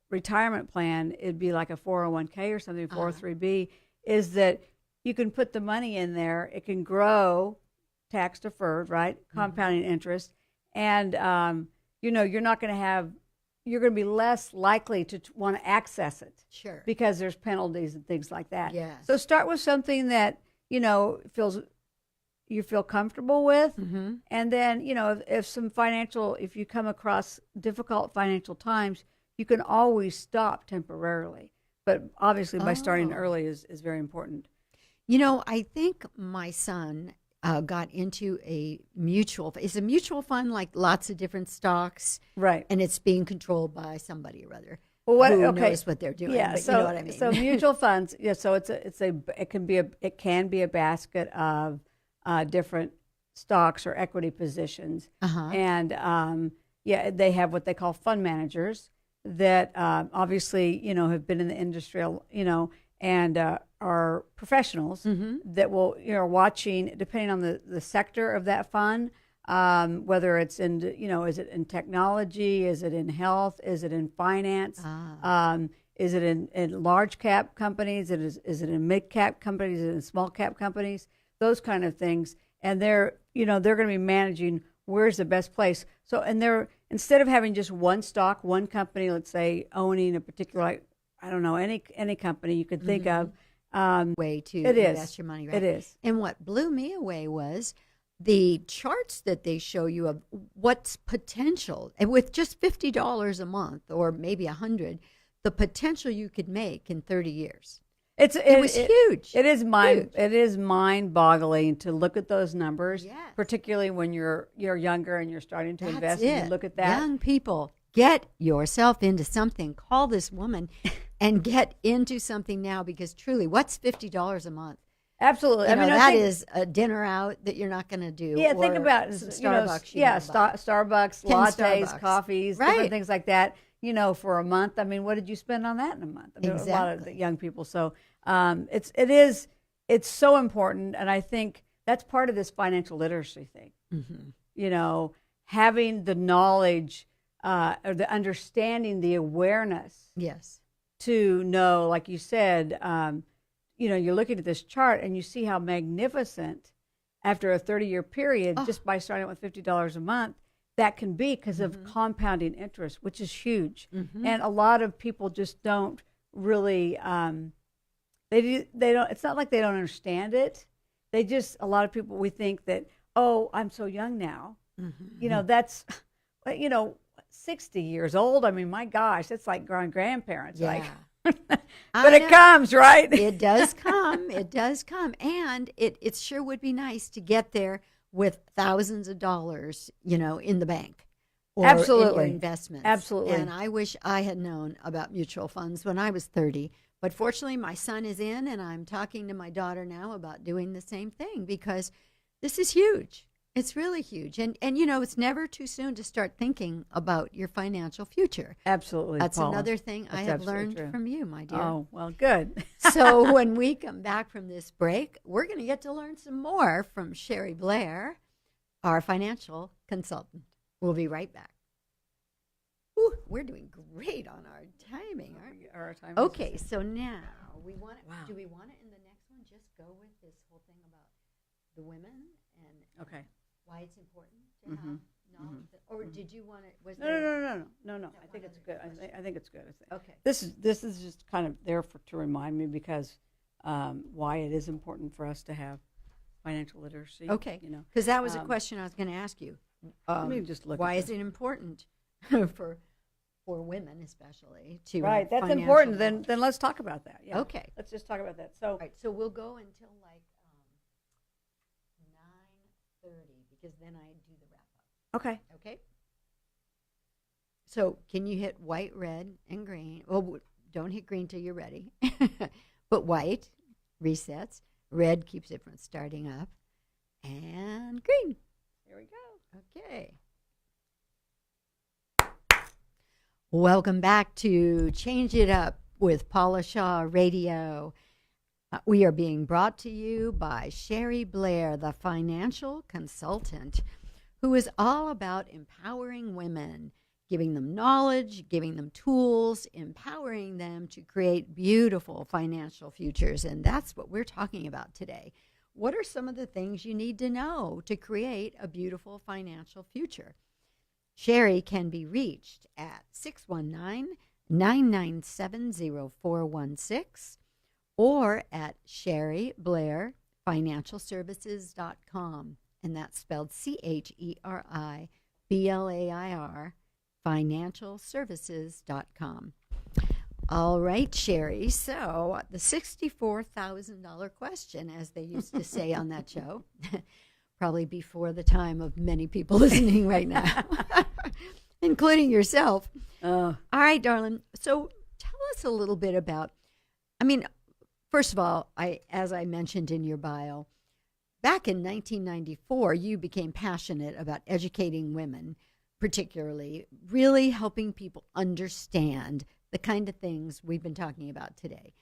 retirement plan, it'd be like a 401k or something, 403b, is that you can put the money in there. It can grow tax deferred, right? Compounding interest. And, you're going to be less likely to want to access it. Sure. Because there's penalties and things like that. Yes. So start with something that, you feel comfortable with. And then, if you come across difficult financial times, you can always stop temporarily. But obviously by starting early is very important. I think my son got into it's a mutual fund, like lots of different stocks. Right. And it's being controlled by somebody or other. Well, who knows what they're doing. Yeah, but so, you know what I mean. So mutual funds, so it can be a basket of different stocks or equity positions. And they have what they call fund managers that obviously, have been in the industry, and are professionals that will, watching, depending on the sector of that fund, whether it's in, is it in technology, is it in health, is it in finance, is it in large cap companies, is it in mid cap companies, is it in small cap companies, those kind of things. And they're going to be managing where's the best place. So, and instead of having just one stock, one company, let's say owning a particular, I don't know, any company you could think of, way to invest your money, right? It is. And what blew me away was the charts that they show you of what's potential, and with just $50 a month or maybe 100, the potential you could make in 30 years. It was huge. It is mind-boggling to look at those numbers, Yes. particularly when you're younger and you're starting to That's invest. it. And you look at that. Young people, get yourself into something. Call this woman and get into something now, because truly, what's $50 a month? Absolutely. You know, that is a dinner out that you're not going to do. Yeah, think about it. Some Starbucks. Starbucks, Starbucks, lattes, Starbucks. coffees, Right. different things like that. For a month. I mean, what did you spend on that in a month? I mean, a lot of Exactly. the young people. So it's so important, and I think that's part of this financial literacy thing. Mm-hmm. Having the knowledge, or the understanding, the awareness Yes. to know, like you said, you're looking at this chart and you see how magnificent after a 30-year period, just by starting with $50 a month, that can be because of compounding interest, which is huge. Mm-hmm. And a lot of people just don't really, they don't, it's not like they don't understand it. A lot of people, we think that, oh, I'm so young now. Mm-hmm. That's, 60 years old. I mean, my gosh, that's like grandparents. Yeah. Like, I but it know. comes, right? It does come. It does come. And it sure would be nice to get there with thousands of dollars, in the bank. Or Absolutely. in your investments. Absolutely. And I wish I had known about mutual funds when I was 30. But fortunately, my son is in, and I'm talking to my daughter now about doing the same thing, because this is huge. It's really huge. And it's never too soon to start thinking about your financial future. Absolutely. That's Paula. another thing I That's have absolutely learned true. from you, my dear. Oh, well, good. So when we come back from this break, we're going to get to learn some more from Cheri Blair, our financial consultant. We'll be right back. Ooh, we're doing great on our timing, aren't we? Our time Okay, so now we want it. Wow. Do we want it in the next one? Just go with this whole thing about the women and Okay. why it's important to Mhm. have knowledge. Or did you want it? Was No. I think it's good. I think it's good. Okay. This is just kind of there to remind me, because why it is important for us to have financial literacy. Okay. Because that was a Um, question I was going to ask you. Let me just look. Why at is this. it important for women, especially, to Right, have that's financial important. knowledge? Then let's talk about that. Yeah. Okay. Let's just talk about that. So All right, so we'll go until like 9:30, because then I do the wrap up. okay. Okay. So can you hit white, red, and green? Well, don't hit green till you're ready. But white resets. Red keeps it from starting up. And green. Here we go. Okay. Welcome back to Change It Up with Paula Shaw Radio. We are being brought to you by Cheri Blair, the financial consultant, who is all about empowering women, giving them knowledge, giving them tools, empowering them to create beautiful financial futures. And that's what we're talking about today. What are some of the things you need to know to create a beautiful financial future? Cheri can be reached at 619-997-0416 or at Cheri Blair financialservices.com. And that's spelled CHERI financialservices.com. All right, Cheri. So the $64,000 question, as they used to say on that show, probably before the time of many people listening right now, including yourself. All right, darling. So tell us a little bit about, first of all, as I mentioned in your bio, back in 1994, you became passionate about educating women, particularly really helping people understand the kind of things we've been talking about today.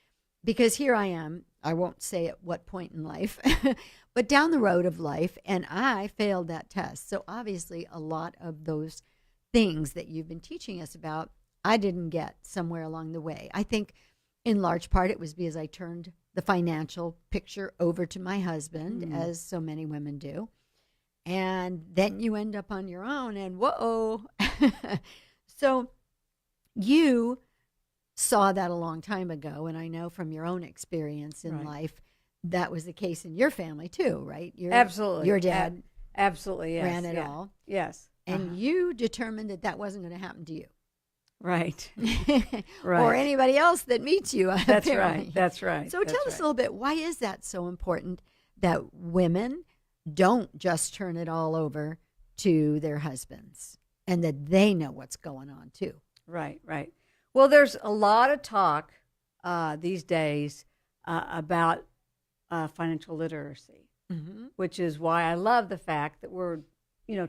Because here I am, I won't say at what point in life, but down the road of life, and I failed that test. So obviously a lot of those things that you've been teaching us about, I didn't get somewhere along the way. I think in large part it was because I turned the financial picture over to my husband, as so many women do. And then you end up on your own, and whoa. So you saw that a long time ago, and I know from your own experience in life that was the case in your family too, right? Absolutely. Your dad absolutely, yes, ran it all. Yes. And you determined that that wasn't going to happen to you. Right. Right. Or anybody else that meets you. That's apparently. right. That's right. So tell us a little bit, why is that so important that women don't just turn it all over to their husbands and that they know what's going on too? Right, right. Well, there's a lot of talk these days about financial literacy, which is why I love the fact that we're,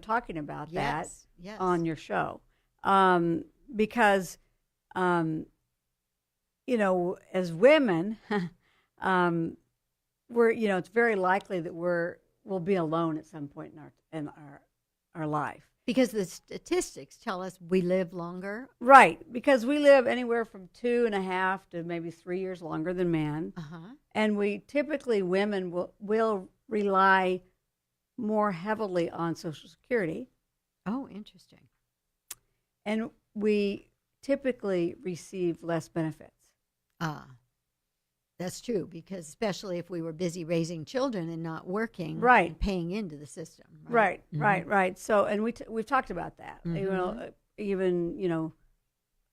talking about that on your show. Because, as women, we're, it's very likely that we'll be alone at some point in our life. Because the statistics tell us we live longer. Right, because we live anywhere from 2.5 to maybe 3 years longer than men. And we typically, women will rely more heavily on Social Security. Oh, interesting. And we typically receive less benefits. That's true, because especially if we were busy raising children and not working, right, and paying into the system. Right, right. So, and we've talked about that. Even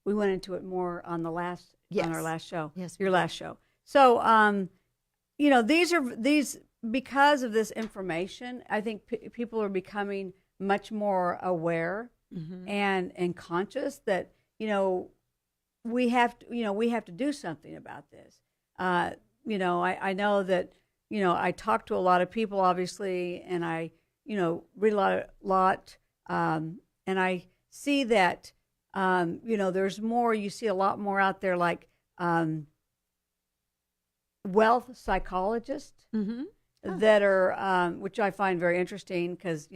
we went into it more on the last on our last show. Yes, your last show. So, these because of this information, I think people are becoming much more aware and conscious that we have to do something about this. I know that, I talk to a lot of people, obviously, and I, read a lot, and I see that, there's more, you see a lot more out there, like wealth psychologists that are, which I find very interesting because,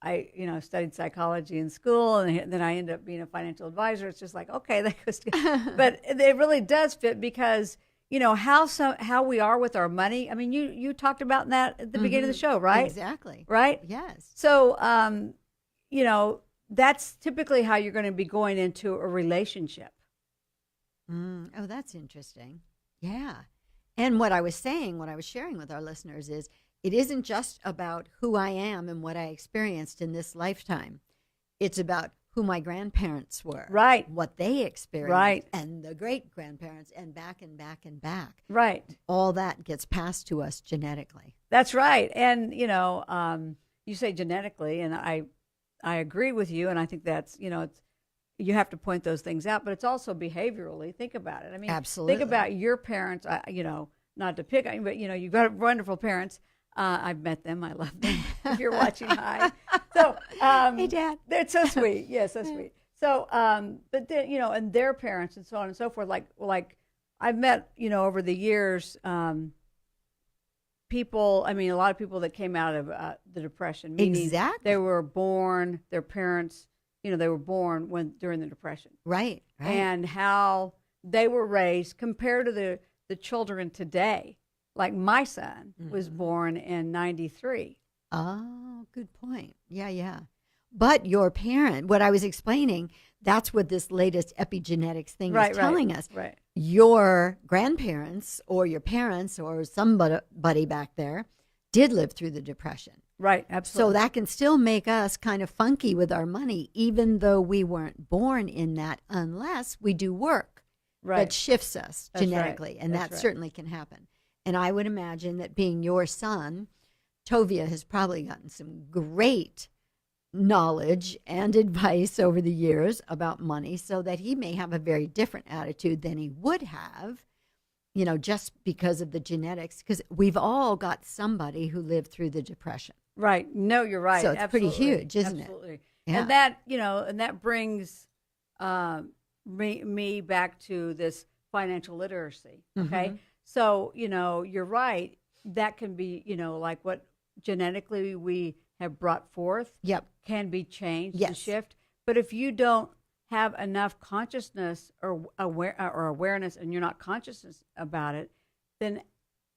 I studied psychology in school, and then I ended up being a financial advisor. It's just like, okay, that goes together. But it really does fit because, how we are with our money. I mean, you talked about that at the beginning of the show, right? Exactly. Right? Yes. So, that's typically how you're going to be going into a relationship. Oh, that's interesting. Yeah. And what I was sharing with our listeners is it isn't just about who I am and what I experienced in this lifetime. It's about who my grandparents were. Right. What they experienced. Right. And the great-grandparents and back and back and back. Right. All that gets passed to us genetically. That's right. And, you say genetically, and I agree with you, and I think that's, it's, you have to point those things out, but it's also behaviorally. Think about it. I mean, absolutely. Think about your parents, not to pick on you, but, you've got wonderful parents. I've met them. I love them. If you're watching, hi. So, hey, Dad. They're so sweet. Yes, so sweet. So, but then, and their parents and so on and so forth. Like I've met, over the years, people. I mean, a lot of people that came out of the Depression. Exactly. They were born. Their parents, they were born during the Depression. Right. And how they were raised compared to the children today. Like my son was born in 93. Oh, good point. Yeah. But your parent, what I was explaining, that's what this latest epigenetics thing is telling us. Right. Your grandparents or your parents or somebody back there did live through the Depression. Right, absolutely. So that can still make us kind of funky with our money, even though we weren't born in that, unless we do work that shifts us genetically. And that certainly can happen. And I would imagine that being your son, Tovia has probably gotten some great knowledge and advice over the years about money so that he may have a very different attitude than he would have, just because of the genetics, because we've all got somebody who lived through the Depression. Right. No, you're right. So it's pretty huge, isn't it? Absolutely. Yeah. And that, and that brings me back to this financial literacy. Okay. So, you're right. That can be, like what genetically we have brought forth can be changed and shift. But if you don't have enough consciousness or awareness and you're not conscious about it, then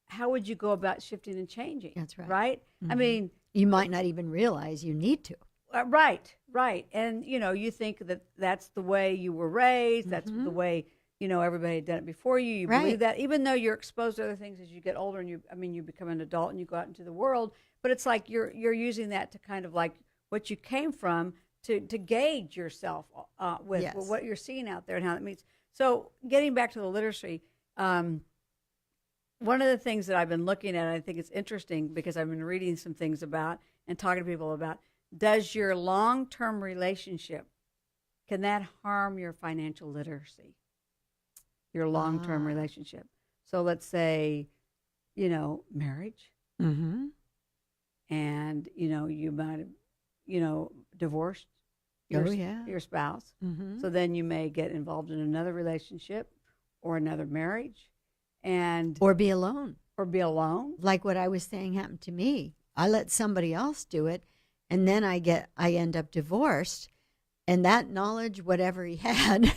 how would you go about shifting and changing? That's right. Right? I mean, you might not even realize you need to. Right. And, you think that that's the way you were raised. That's the way everybody had done it before you. You Right. believe that, even though you're exposed to other things as you get older and you become an adult and you go out into the world. But it's like you're using that to kind of like what you came from to gauge yourself with Yes. what you're seeing out there and how it means. So getting back to the literacy, one of the things that I've been looking at, I think it's interesting because I've been reading some things about and talking to people about, does your long-term relationship, can that harm your financial literacy? Your long-term relationship. So let's say, marriage. Mm-hmm. And, you might have, divorced your spouse. Mm-hmm. So then you may get involved in another relationship or another marriage. Or be alone. Like what I was saying happened to me. I let somebody else do it, and then I end up divorced, and that knowledge, whatever he had,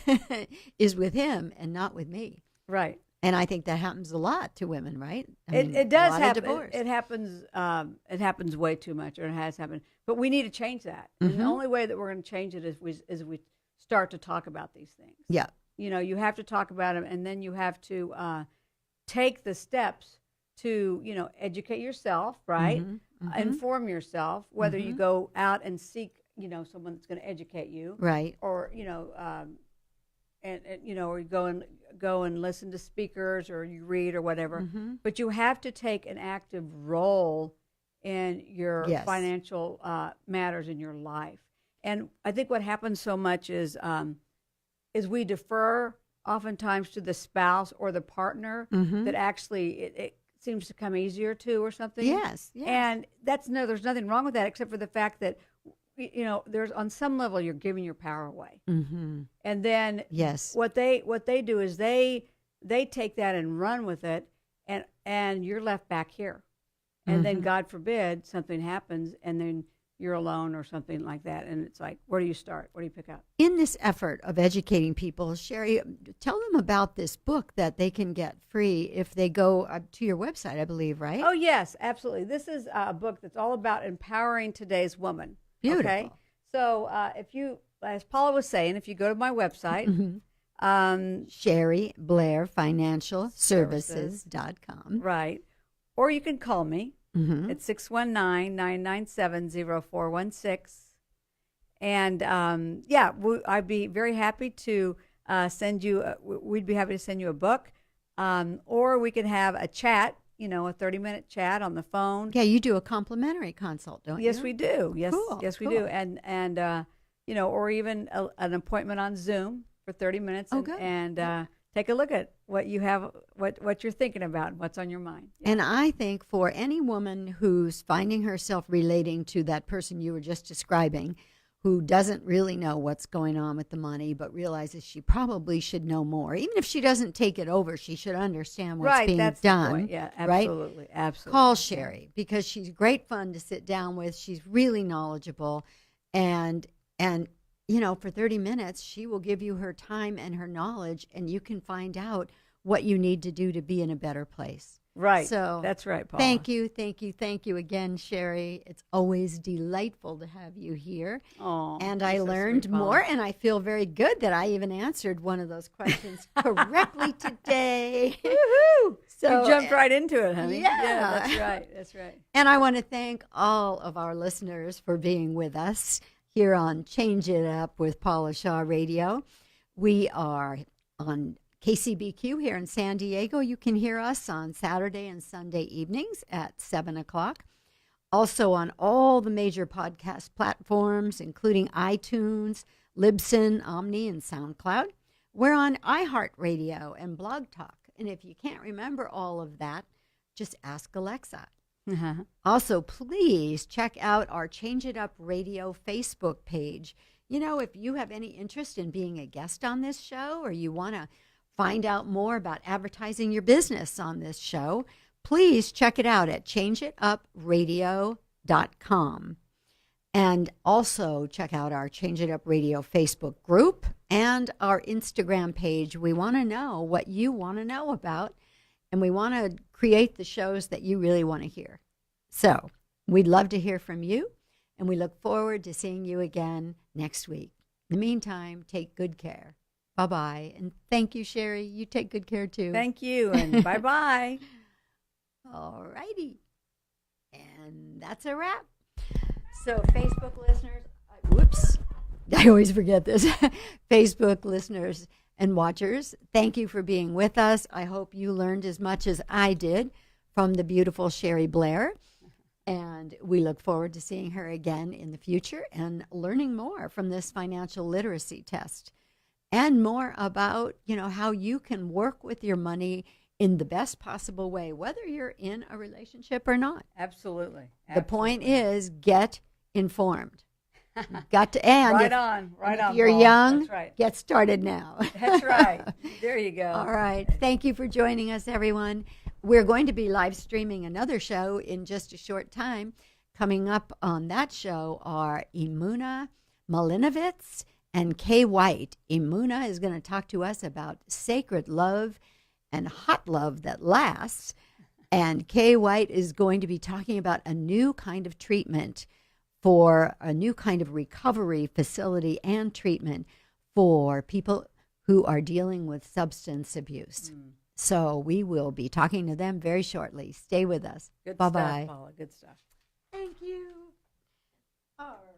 is with him and not with me. Right. And I think that happens a lot to women, right? It does happen. Divorce. It happens. It happens way too much, or it has happened. But we need to change that. Mm-hmm. And the only way that we're going to change it is we start to talk about these things. Yeah. You have to talk about them, and then you have to take the steps to, educate yourself, right? Mm-hmm. Mm-hmm. Inform yourself, whether Mm-hmm. you go out and seek, someone that's going to educate you, Right. or or you go and listen to speakers, or you read or whatever. Mm-hmm. But you have to take an active role in your Yes. financial matters in your life. And I think what happens so much is we defer oftentimes to the spouse or the partner Mm-hmm. that actually it seems to come easier to, or something. Yes. And there's nothing wrong with that, except for the fact that there's, on some level, you're giving your power away. Mm-hmm. And then Yes. what they do is they take that and run with it, and you're left back here. And then, Mm-hmm. God forbid, something happens, and then you're alone or something like that. And it's like, where do you start? What do you pick up? In this effort of educating people, Cheri, tell them about this book that they can get free if they go to your website, I believe, right? Oh, yes, absolutely. This is a book that's all about empowering today's woman. Beautiful. Okay? So if you, as Paula was saying, if you go to my website, Mm-hmm. Cheri Blair Financial Services.com. right, or you can call me. Mm-hmm. It's 619-997-0416. And I'd be very happy to send you, we'd be happy to send you a book. Or we can have a chat, a 30-minute chat on the phone. Yeah, you do a complimentary consult, don't you? Yes, we do. Yes, Cool, yes, we cool. do. And or even an appointment on Zoom for 30 minutes. Oh, good. And take a look at what you have, what you're thinking about, and what's on your mind. And I think for any woman who's finding herself relating to that person you were just describing, who doesn't really know what's going on with the money, but realizes she probably should know more. Even if she doesn't take it over, she should understand what's Right, being that's the done. point. Yeah, right? absolutely, absolutely. Call Cheri, because she's great fun to sit down with. She's really knowledgeable. And for 30 minutes, she will give you her time and her knowledge, and you can find out what you need to do to be in a better place. Right. So that's right, Paula. Thank you again, Cheri. It's always delightful to have you here. Oh, and I learned more, and I feel very good that I even answered one of those questions correctly today. Woohoo! So you jumped right into it, honey. Yeah. That's right. That's right. And I want to thank all of our listeners for being with us here on Change It Up with Paula Shaw Radio. We are on KCBQ here in San Diego. You can hear us on Saturday and Sunday evenings at 7 o'clock. Also on all the major podcast platforms, including iTunes, Libsyn, Omni, and SoundCloud. We're on iHeartRadio and Blog Talk. And if you can't remember all of that, just ask Alexa. Uh-huh. Also, please check out our Change It Up Radio Facebook page. If you have any interest in being a guest on this show, or you want to find out more about advertising your business on this show, please check it out at changeitupradio.com. And also check out our Change It Up Radio Facebook group and our Instagram page. We want to know what you want to know about, and we want to create the shows that you really want to hear. So we'd love to hear from you, and we look forward to seeing you again next week. In the meantime, take good care. Bye-bye. And thank you, Cheri. You take good care, too. Thank you, and bye-bye. All righty. And that's a wrap. So, Facebook listeners, whoops, I always forget this. Facebook listeners and watchers, thank you for being with us. I hope you learned as much as I did from the beautiful Cheri Blair. And we look forward to seeing her again in the future and learning more from this financial literacy test and more about, how you can work with your money in the best possible way, whether you're in a relationship or not. Absolutely. The point is, get informed. Got to end. Right on. If you're Paul. young, That's right. Get started now. That's right. There you go. All right. Thank you for joining us, everyone. We're going to be live streaming another show in just a short time. Coming up on that show are Imuna Malinovitz and Kay White. Imuna is going to talk to us about sacred love and hot love that lasts. And Kay White is going to be talking about a new kind of treatment for a new kind of recovery facility and treatment for people who are dealing with substance abuse. So we will be talking to them very shortly. Stay with us. Good Bye-bye. stuff, Paula. Good stuff. Thank you. All right.